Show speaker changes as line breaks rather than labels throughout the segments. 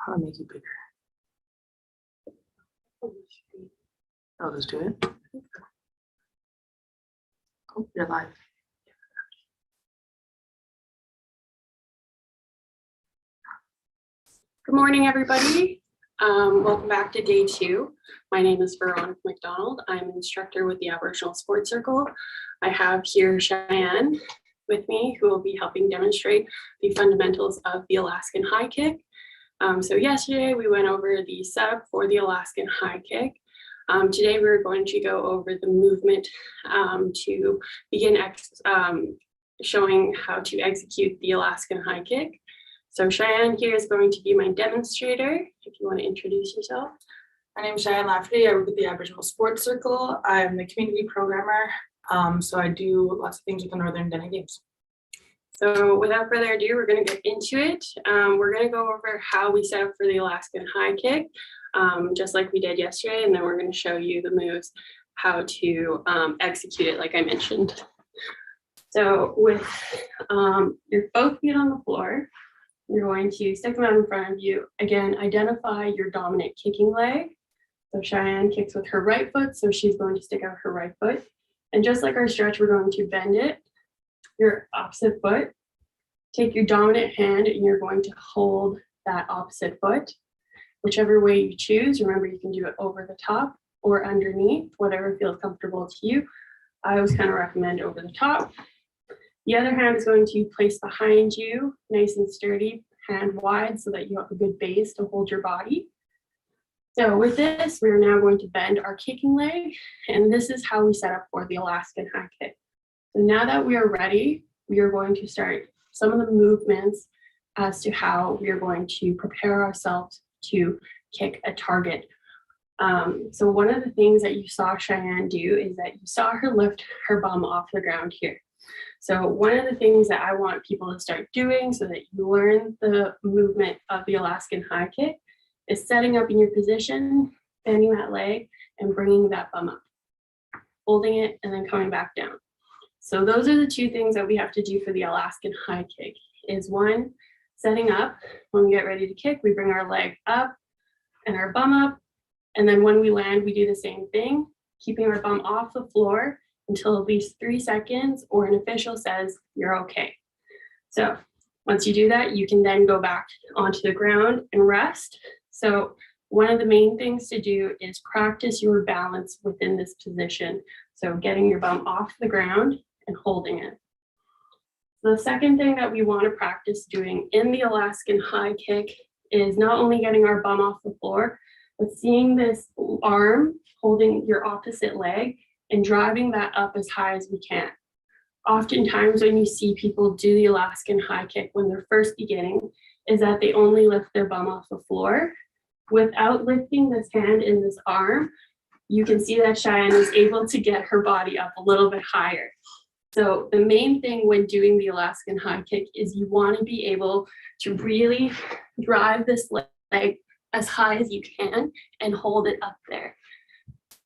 I'll make it bigger. I'll just do it. Oh, you're live.
Good morning, everybody. Welcome back to day 2. My name is Veronica McDonald. I'm an instructor with the Aboriginal Sports Circle. I have here Cheyenne with me, who will be helping demonstrate the fundamentals of the Alaskan high kick. So yesterday we went over the setup for the Alaskan high kick. Today we're going to go over the movement to begin showing how to execute the Alaskan high kick. So Cheyenne here is going to be my demonstrator. If you want to introduce yourself.
My name is Cheyenne Lafferty. I work with the Aboriginal Sports Circle. I'm the community programmer. So I do lots of things with the Northern Denny Games.
So without further ado, we're going to get into it. We're going to go over how we set up for the Alaskan high kick, just like we did yesterday, and then we're going to show you the moves, how to execute it, like I mentioned. So with your both feet on the floor, you're going to stick them out in front of you. Again, identify your dominant kicking leg. So Cheyenne kicks with her right foot, so she's going to stick out her right foot. And just like our stretch, we're going to bend it. Your opposite foot, take your dominant hand and you're going to hold that opposite foot, whichever way you choose. Remember, you can do it over the top or underneath, whatever feels comfortable to you. I always kind of recommend over the top. The other hand is going to place behind you, nice and sturdy, hand wide, so that you have a good base to hold your body. So with this, we're now going to bend our kicking leg, and this is how we set up for the Alaskan high kick. So now that we are ready, we are going to start some of the movements as to how we are going to prepare ourselves to kick a target. So one of the things that you saw Cheyenne do is that you saw her lift her bum off the ground here. So one of the things that I want people to start doing so that you learn the movement of the Alaskan high kick is setting up in your position, bending that leg and bringing that bum up, holding it and then coming back down. So those are the two things that we have to do for the Alaskan high kick is one, setting up. When we get ready to kick, we bring our leg up and our bum up. And then when we land, we do the same thing, keeping our bum off the floor until at least 3 seconds or an official says you're okay. So once you do that, you can then go back onto the ground and rest. So one of the main things to do is practice your balance within this position. So getting your bum off the ground and holding it. The second thing that we want to practice doing in the Alaskan high kick is not only getting our bum off the floor, but seeing this arm holding your opposite leg and driving that up as high as we can. Oftentimes when you see people do the Alaskan high kick when they're first beginning, is that they only lift their bum off the floor. Without lifting this hand and this arm, you can see that Cheyenne is able to get her body up a little bit higher. So the main thing when doing the Alaskan high kick is you want to be able to really drive this leg as high as you can and hold it up there.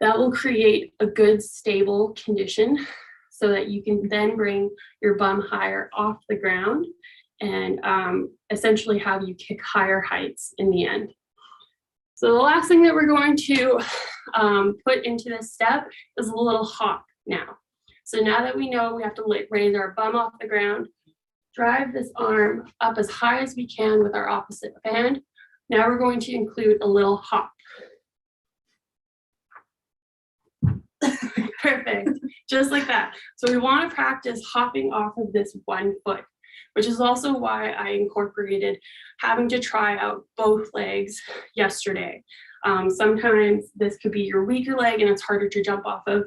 That will create a good stable condition so that you can then bring your bum higher off the ground and essentially have you kick higher heights in the end. So the last thing that we're going to put into this step is a little hop now. So now that we know we have to raise our bum off the ground, drive this arm up as high as we can with our opposite hand. Now we're going to include a little hop. Perfect, just like that. So we want to practice hopping off of this one foot, which is also why I incorporated having to try out both legs yesterday. Sometimes this could be your weaker leg and it's harder to jump off of.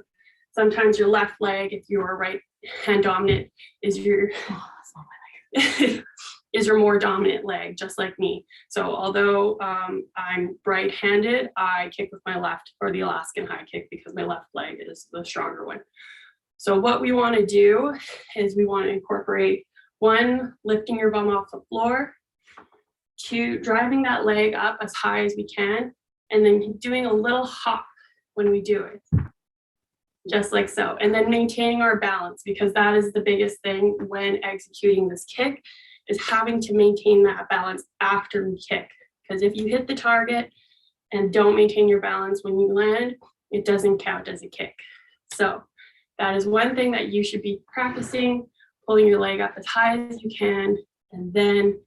Sometimes your left leg, if you are right hand dominant, is your is your more dominant leg, just like me. So although I'm right-handed, I kick with my left for the Alaskan high kick because my left leg is the stronger one. So what we want to do is we want to incorporate one, lifting your bum off the floor, two, driving that leg up as high as we can, and then doing a little hop when we do it. Just like so, and then maintaining our balance, because that is the biggest thing when executing this kick, is having to maintain that balance after we kick, because if you hit the target and don't maintain your balance when you land, it doesn't count as a kick. So that is one thing that you should be practicing, pulling your leg up as high as you can, and then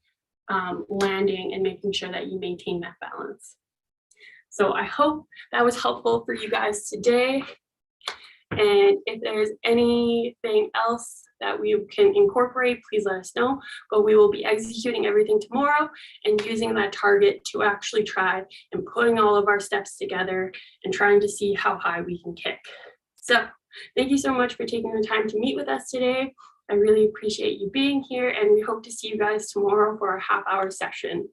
landing and making sure that you maintain that balance. So I hope that was helpful for you guys today. And if there's anything else that we can incorporate, please let us know. But we will be executing everything tomorrow and using that target to actually try and putting all of our steps together and trying to see how high we can kick. So thank you so much for taking the time to meet with us today. I really appreciate you being here, and we hope to see you guys tomorrow for our half-hour session.